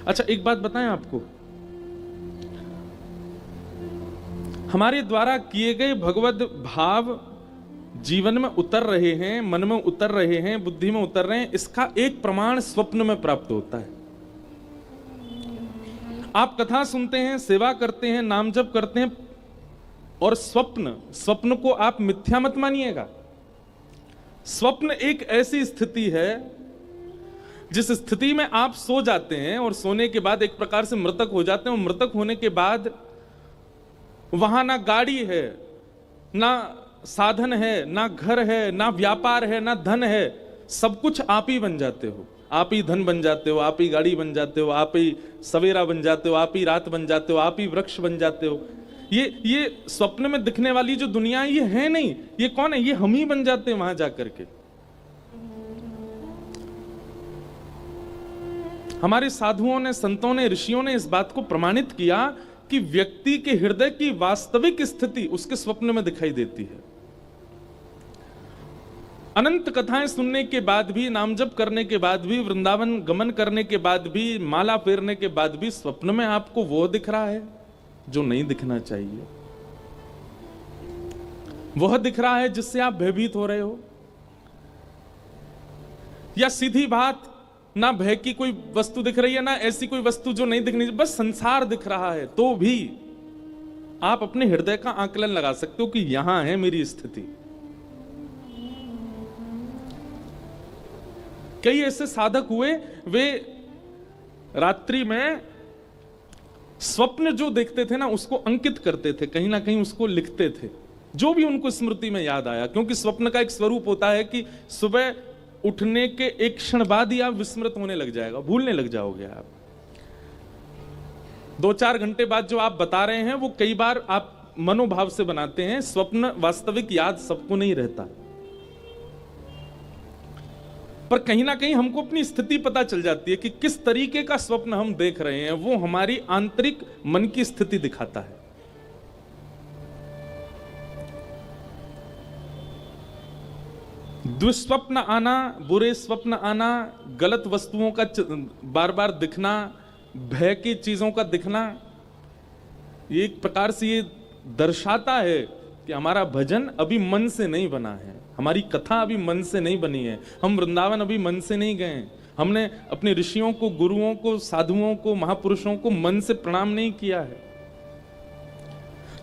अच्छा एक बात बताएं आपको, हमारे द्वारा किए गए भगवद भाव जीवन में उतर रहे हैं, मन में उतर रहे हैं, बुद्धि में उतर रहे हैं, इसका एक प्रमाण स्वप्न में प्राप्त होता है। आप कथा सुनते हैं, सेवा करते हैं, नाम जप करते हैं, और स्वप्न को आप मिथ्या मत मानिएगा। स्वप्न एक ऐसी स्थिति है जिस स्थिति में आप सो जाते हैं और सोने के बाद एक प्रकार से मृतक हो जाते हैं, और मृतक होने के बाद वहां ना गाड़ी है, ना साधन है, ना घर है, ना व्यापार है, ना धन है, सब कुछ आप ही बन जाते हो। आप ही धन बन जाते हो, आप ही गाड़ी बन जाते हो, आप ही सवेरा बन जाते हो, आप ही रात बन जाते हो, आप ही वृक्ष बन जाते हो। ये स्वप्न में दिखने वाली जो दुनिया है, ये है नहीं, ये कौन है? ये हम ही बन जाते हैं वहां जाकर के। हमारे साधुओं ने, संतों ने, ऋषियों ने इस बात को प्रमाणित किया कि व्यक्ति के हृदय की वास्तविक स्थिति उसके स्वप्न में दिखाई देती है। अनंत कथाएं सुनने के बाद भी, नाम जप करने के बाद भी, वृंदावन गमन करने के बाद भी, माला फेरने के बाद भी स्वप्न में आपको वो दिख रहा है जो नहीं दिखना चाहिए। वह दिख रहा है जिससे आप भयभीत हो रहे हो। या सीधी बात, ना भय की कोई वस्तु दिख रही है, ना ऐसी कोई वस्तु जो नहीं दिखनी, बस संसार दिख रहा है, तो भी आप अपने हृदय का आकलन लगा सकते हो कि यहां है मेरी स्थिति। कई ऐसे साधक हुए, वे रात्रि में स्वप्न जो देखते थे ना, उसको अंकित करते थे, कहीं ना कहीं उसको लिखते थे, जो भी उनको स्मृति में याद आया। क्योंकि स्वप्न का एक स्वरूप होता है कि सुबह उठने के एक क्षण बाद ही आप विस्मृत होने लग जाएगा, भूलने लग जाओगे आप। 2-4 घंटे बाद जो आप बता रहे हैं वो कई बार आप मनोभाव से बनाते हैं। स्वप्न वास्तविक याद सबको नहीं रहता, पर कहीं ना कहीं हमको अपनी स्थिति पता चल जाती है कि किस तरीके का स्वप्न हम देख रहे हैं। वो हमारी आंतरिक मन की स्थिति दिखाता है। दुष्स्वप्न आना, बुरे स्वप्न आना, गलत वस्तुओं का बार बार दिखना, भय की चीजों का दिखना, ये एक प्रकार से ये दर्शाता है कि हमारा भजन अभी मन से नहीं बना है, हमारी कथा अभी मन से नहीं बनी है, हम वृंदावन अभी मन से नहीं गए, हमने अपने ऋषियों को, गुरुओं को, साधुओं को, महापुरुषों को मन से प्रणाम नहीं किया है।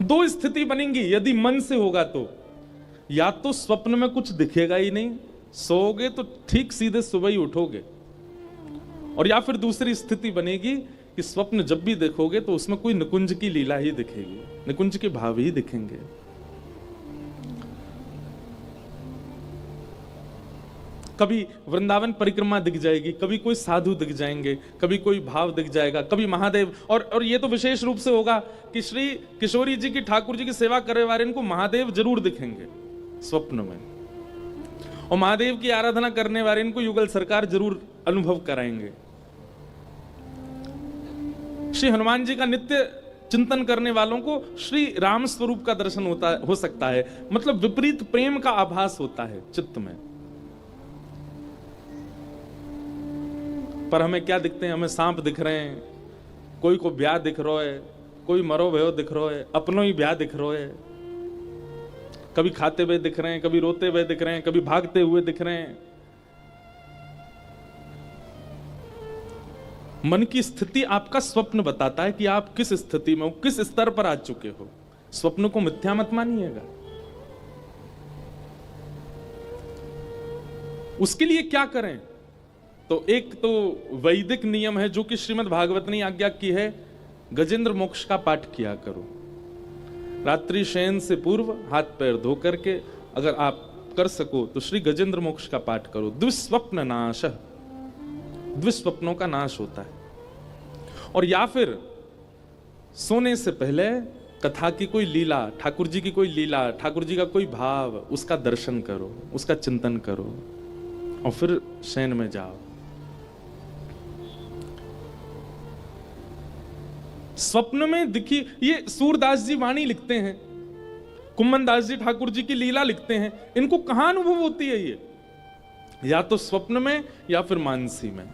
2 स्थिति बनेंगी यदि मन से होगा तो, या तो स्वप्न में कुछ दिखेगा ही नहीं, सोओगे तो ठीक सीधे सुबह ही उठोगे, और या फिर दूसरी स्थिति बनेगी कि स्वप्न जब भी देखोगे तो उसमें कोई निकुंज की लीला ही दिखेगी, निकुंज के भाव ही दिखेंगे। कभी वृंदावन परिक्रमा दिख जाएगी, कभी कोई साधु दिख जाएंगे, कभी कोई भाव दिख जाएगा, कभी महादेव, और ये तो विशेष रूप से होगा कि श्री किशोरी जी की, ठाकुर जी की सेवा करने वाले इनको महादेव जरूर दिखेंगे स्वप्न में, और महादेव की आराधना करने वाले इनको युगल सरकार जरूर अनुभव कराएंगे। श्री हनुमान जी का नित्य चिंतन करने वालों को श्री राम स्वरूप का दर्शन हो सकता है। मतलब विपरीत प्रेम का आभास होता है चित्त में। पर हमें क्या दिखते हैं? हमें सांप दिख रहे हैं, कोई को ब्याह दिख रहा है, कोई मरो भयो दिख रहा है, अपनों ही ब्याह दिख रहा है, कभी खाते हुए दिख रहे हैं, कभी रोते हुए दिख रहे हैं, कभी भागते हुए दिख रहे हैं। मन की स्थिति आपका स्वप्न बताता है कि आप किस स्थिति में हो, किस स्तर पर आ चुके हो। स्वप्न को मिथ्या मत मानिएगा। उसके लिए क्या करें? तो एक तो वैदिक नियम है जो कि श्रीमद् भागवत ने आज्ञा की है, गजेंद्र मोक्ष का पाठ किया करो। रात्रि शयन से पूर्व हाथ पैर धो करके अगर आप कर सको तो श्री गजेंद्र मोक्ष का पाठ करो। दुष्स्वप्न नाश, दुष्स्वप्नों का नाश होता है। और या फिर सोने से पहले कथा की कोई लीला, ठाकुर जी की कोई लीला, ठाकुर जी का कोई भाव, उसका दर्शन करो, उसका चिंतन करो, और फिर शयन में जाओ। स्वप्न में दिखी, ये सूरदास जी वाणी लिखते हैं, कुम्मन दास जी ठाकुर जी की लीला लिखते हैं। इनको कहां अनुभव होती है ये? या तो स्वप्न में या फिर मानसी में।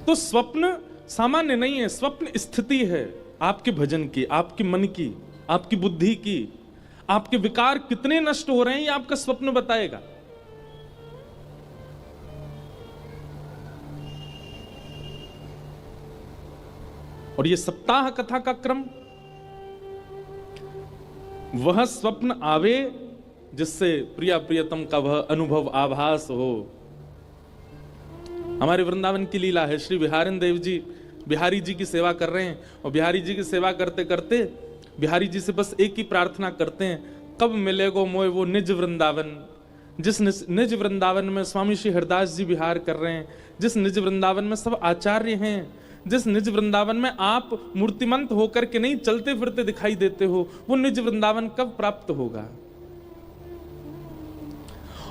तो स्वप्न सामान्य नहीं है, स्वप्न स्थिति है आपके भजन की, आपके मन की, आपकी बुद्धि की। आपके विकार कितने नष्ट हो रहे हैं ये आपका स्वप्न बताएगा। और ये सप्ताह कथा का क्रम, वह स्वप्न आवे जिससे प्रिया प्रियतम का वह अनुभव आभास हो। हमारे वृंदावन की लीला है, श्री बिहारिन देव जी बिहारी जी की सेवा कर रहे हैं और बिहारी जी की सेवा करते करते बिहारी जी से बस एक ही प्रार्थना करते हैं, कब मिलेगो मोय वो निज वृंदावन। जिस निज वृंदावन में स्वामी श्री हरदास जी विहार कर रहे हैं, जिस निज वृंदावन में सब आचार्य हैं, जिस निज वृंदावन में आप मूर्तिमंत होकर के नहीं चलते फिरते दिखाई देते हो, वो निज वृंदावन कब प्राप्त होगा।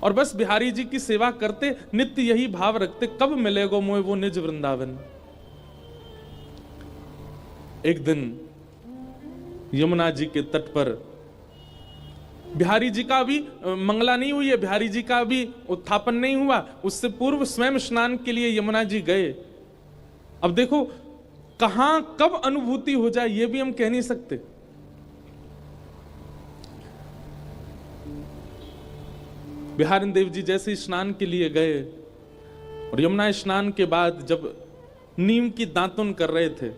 और बस बिहारी जी की सेवा करते नित्य यही भाव रखते, कब मिलेगो मोय वो निज वृंदावन। एक दिन यमुना जी के तट पर बिहारी जी का भी मंगला नहीं हुई है, बिहारी जी का भी उत्थापन नहीं हुआ, उससे पूर्व स्वयं स्नान के लिए यमुना जी गए। अब देखो कहां कब अनुभूति हो जाए ये भी हम कह नहीं सकते। बिहारिन देव जी जैसे स्नान के लिए गए और यमुना स्नान के बाद जब नीम की दातुन कर रहे थे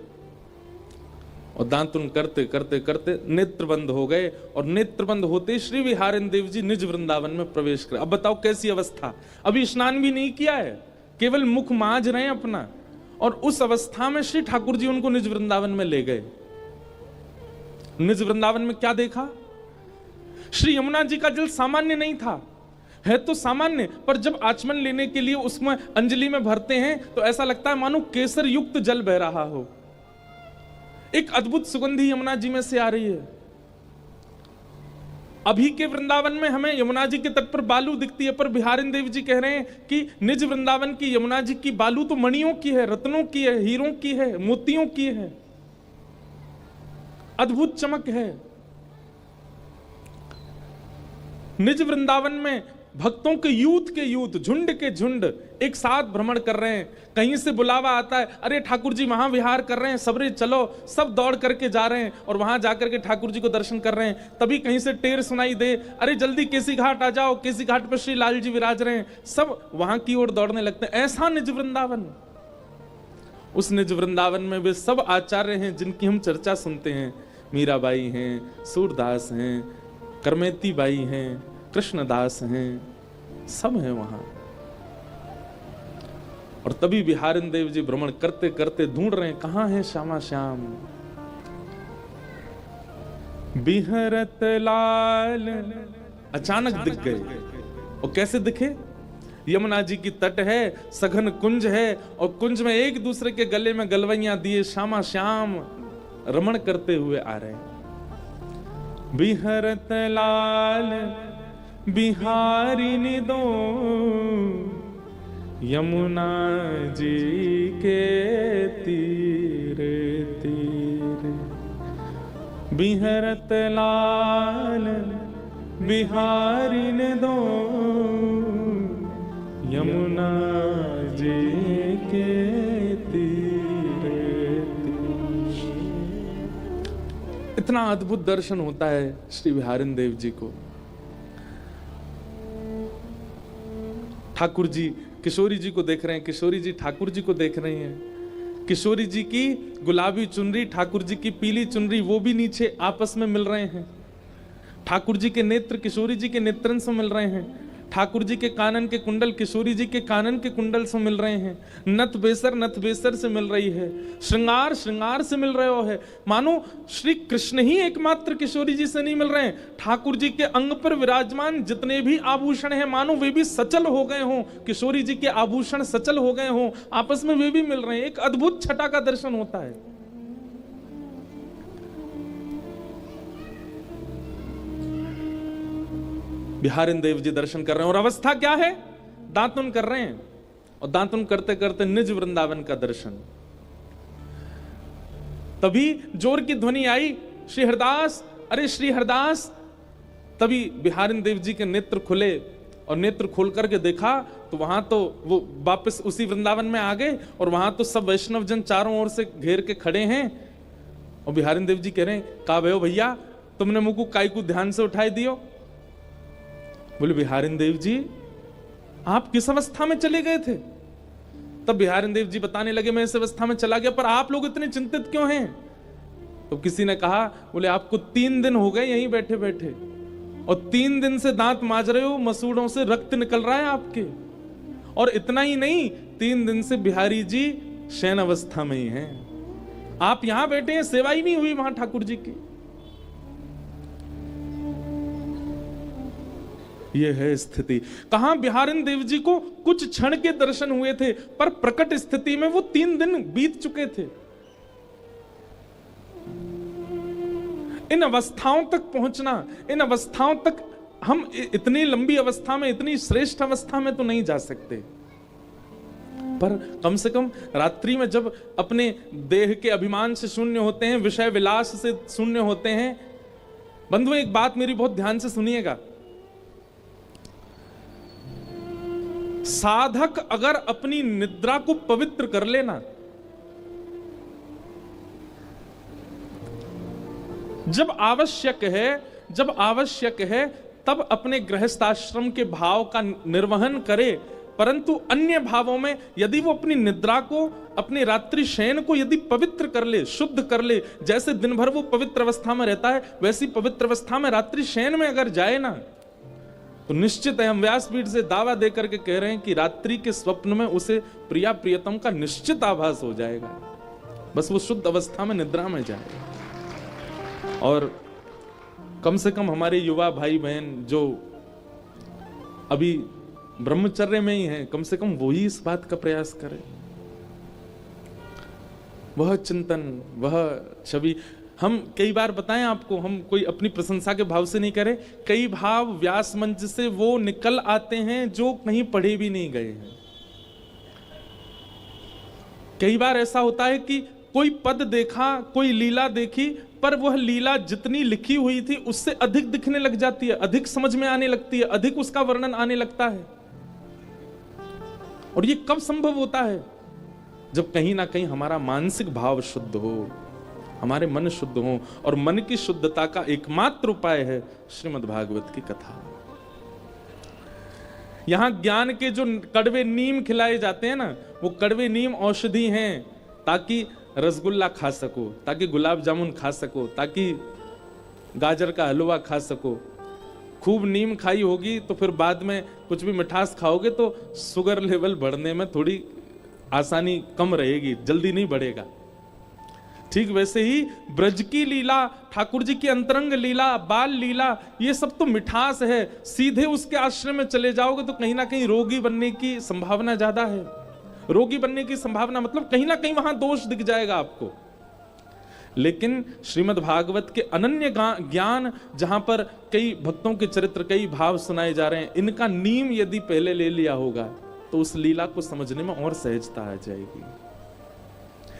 और दातुन करते करते करते नेत्र बंद हो गए और नेत्र बंद होते श्री बिहारिन देव जी निज वृंदावन में प्रवेश कर। अब बताओ कैसी अवस्था, अभी स्नान भी नहीं किया है, केवल मुख मांझ रहे हैं अपना, और उस अवस्था में श्री ठाकुर जी उनको निज वृंदावन में ले गए। निज वृंदावन में क्या देखा, श्री यमुना जी का जल सामान्य नहीं था, है तो सामान्य, पर जब आचमन लेने के लिए उसमें अंजलि में भरते हैं तो ऐसा लगता है मानो केसर युक्त जल बह रहा हो। एक अद्भुत सुगंधी यमुना जी में से आ रही है। अभी के वृंदावन में हमें यमुना जी के तट पर बालू दिखती है, पर बिहारिन देव जी कह रहे हैं कि निज वृंदावन की यमुना जी की बालू तो मणियों की है, रत्नों की है, हीरों की है, मोतियों की है, अद्भुत चमक है। निज वृंदावन में भक्तों के यूथ झुंड के झुंड एक साथ भ्रमण कर रहे हैं। कहीं से बुलावा आता है, अरे ठाकुर जी वहां विहार कर रहे हैं, सबरे चलो, सब दौड़ करके जा रहे हैं और वहां जाकर के ठाकुर जी को दर्शन कर रहे हैं। तभी कहीं से टेर सुनाई दे, अरे जल्दी केसी घाट आ जाओ, केसी घाट पर श्री लाल जी विराज रहे हैं, सब वहां की ओर दौड़ने लगते हैं। ऐसा निज वृंदावन, उस निज वृंदावन में वे सब आचार्य हैं जिनकी हम चर्चा सुनते हैं। मीराबाई हैं, सूरदास हैं, करमेती बाई हैं, कृष्णदास हैं, सब हैं वहां। और तभी बिहारिन देव जी भ्रमण करते करते ढूंढ रहे हैं कहां है श्यामा श्याम। बिहरत लाल अचानक दिख गए। और कैसे दिखे, यमुना जी की तट है, सघन कुंज है और कुंज में एक दूसरे के गले में गलवैयां दिए श्यामा श्याम रमण करते हुए आ रहे हैं। बिहरत लाल बिहारिनी दो यमुना जी के तीरे तीरे। बिहरत लाल बिहारिनी दो यमुना जी के तीरे तीरे। इतना अद्भुत दर्शन होता है श्री बिहारिन देव जी को। ठाकुर जी किशोरी जी को देख रहे हैं, किशोरी जी ठाकुर जी को देख रही हैं। किशोरी जी की गुलाबी चुनरी, ठाकुर जी की पीली चुनरी, वो भी नीचे आपस में मिल रहे हैं। ठाकुर जी के नेत्र किशोरी जी के नेत्रन से मिल रहे हैं। ठाकुर जी के कानन के कुंडल किशोरी जी के कानन के कुंडल से मिल रहे हैं। नथ बेसर से मिल रही है। श्रृंगार श्रृंगार से मिल रहे हो है। मानो श्री कृष्ण ही एकमात्र किशोरी जी से नहीं मिल रहे हैं, ठाकुर जी के अंग पर विराजमान जितने भी आभूषण हैं मानो वे भी सचल हो गए हों, किशोरी जी के आभूषण सचल हो गए हों, आपस में वे भी मिल रहे हैं। एक अद्भुत छटा का दर्शन होता है। बिहारिन देव जी दर्शन कर रहे हैं और अवस्था क्या है, दातुन कर रहे हैं और दातुन करते करते निज वृंदावन का दर्शन। तभी जोर की ध्वनि आई, श्री हरदास, अरे श्री हरदास। तभी बिहारिन देव जी के नेत्र खुले और नेत्र खोल करके देखा तो वहां तो वो वापस उसी वृंदावन में आ गए और वहां तो सब वैष्णव जन चारों ओर से घेर के खड़े हैं और बिहारी देव जी कह रहे हैं, का भयो भैया तुमने मुझको काई को ध्यान से उठाई दियो। बोले बिहारी देव जी आप किस अवस्था में चले गए थे? तब बिहारी देव जी बताने लगे, मैं इस अवस्था में चला गया, पर आप लोग इतने चिंतित क्यों हैं? तो किसी ने कहा, बोले आपको 3 दिन हो गए यहीं बैठे बैठे और 3 दिन से दांत माज रहे हो, मसूड़ों से रक्त निकल रहा है आपके, और इतना ही नहीं 3 दिन से बिहारी जी शयन अवस्था में ही हैं। आप यहां बैठे हैं, सेवा ही नहीं हुई वहां ठाकुर जी की। यह है स्थिति। कहां बिहारी देव जी को कुछ क्षण के दर्शन हुए थे, पर प्रकट स्थिति में वो 3 दिन बीत चुके थे। इन अवस्थाओं तक पहुंचना, इन अवस्थाओं तक हम इतनी लंबी अवस्था में, इतनी श्रेष्ठ अवस्था में तो नहीं जा सकते, पर कम से कम रात्रि में जब अपने देह के अभिमान से शून्य होते हैं, विषय विलास से शून्य होते हैं। बंधुओं एक बात मेरी बहुत ध्यान से सुनिएगा, साधक अगर अपनी निद्रा को पवित्र कर लेना, जब आवश्यक है तब अपने गृहस्थाश्रम के भाव का निर्वहन करे, परंतु अन्य भावों में यदि वो अपनी निद्रा को, अपनी रात्रि शयन को यदि पवित्र कर ले, शुद्ध कर ले, जैसे दिन भर वो पवित्र अवस्था में रहता है वैसी पवित्र अवस्था में रात्रि शयन में अगर जाए ना, तो निश्चित है, हम व्यासपीठ से दावा देकर के कह रहे हैं कि रात्रि के स्वप्न में उसे प्रिया प्रियतम का निश्चित आभास हो जाएगा, बस वो शुद्ध अवस्था में निद्रा में जाएगा। और कम से कम हमारे युवा भाई बहन जो अभी ब्रह्मचर्य में ही हैं, कम से कम वही इस बात का प्रयास करें। वह चिंतन, वह छवि, हम कई बार बताएं आपको, हम कोई अपनी प्रशंसा के भाव से नहीं करें, कई भाव व्यास मंच से वो निकल आते हैं जो कहीं पढ़े भी नहीं गए हैं। कई बार ऐसा होता है कि कोई पद देखा, कोई लीला देखी, पर वह लीला जितनी लिखी हुई थी उससे अधिक दिखने लग जाती है, अधिक समझ में आने लगती है, अधिक उसका वर्णन आने लगता है। और ये कब संभव होता है? जब कहीं ना कहीं हमारा मानसिक भाव शुद्ध हो, हमारे मन शुद्ध हो, और मन की शुद्धता का एकमात्र उपाय है श्रीमद् भागवत की कथा। यहां ज्ञान के जो कड़वे नीम खिलाए जाते हैं ना, वो कड़वे नीम औषधि हैं, ताकि रसगुल्ला खा सको, ताकि गुलाब जामुन खा सको, ताकि गाजर का हलवा खा सको। खूब नीम खाई होगी तो फिर बाद में कुछ भी मिठास खाओगे तो शुगर लेवल बढ़ने में थोड़ी आसानी कम रहेगी, जल्दी नहीं बढ़ेगा। ठीक वैसे ही ब्रज की लीला, ठाकुर जी की अंतरंग लीला, बाल लीला, ये सब तो मिठास है। सीधे उसके आश्रम में चले जाओगे तो कहीं ना कहीं रोगी बनने की संभावना ज्यादा है। रोगी बनने की संभावना मतलब कहीं ना कहीं वहां दोष दिख जाएगा आपको। लेकिन श्रीमद् भागवत के अनन्य ज्ञान, जहां पर कई भक्तों के चरित्र, कई भाव सुनाए जा रहे हैं, इनका नीम यदि पहले ले लिया होगा तो उस लीला को समझने में और सहजता आ जाएगी।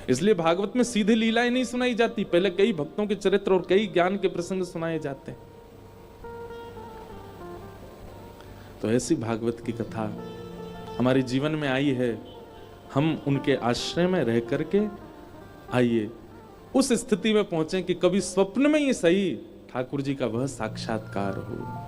इसलिए भागवत में सीधे लीलाएं नहीं सुनाई जाती, पहले कई भक्तों के चरित्र और कई ज्ञान के प्रसंग सुनाए जाते हैं। तो ऐसी भागवत की कथा हमारे जीवन में आई है, हम उनके आश्रय में रह करके आइए उस स्थिति में पहुंचे कि कभी स्वप्न में ही सही ठाकुर जी का वह साक्षात्कार हो।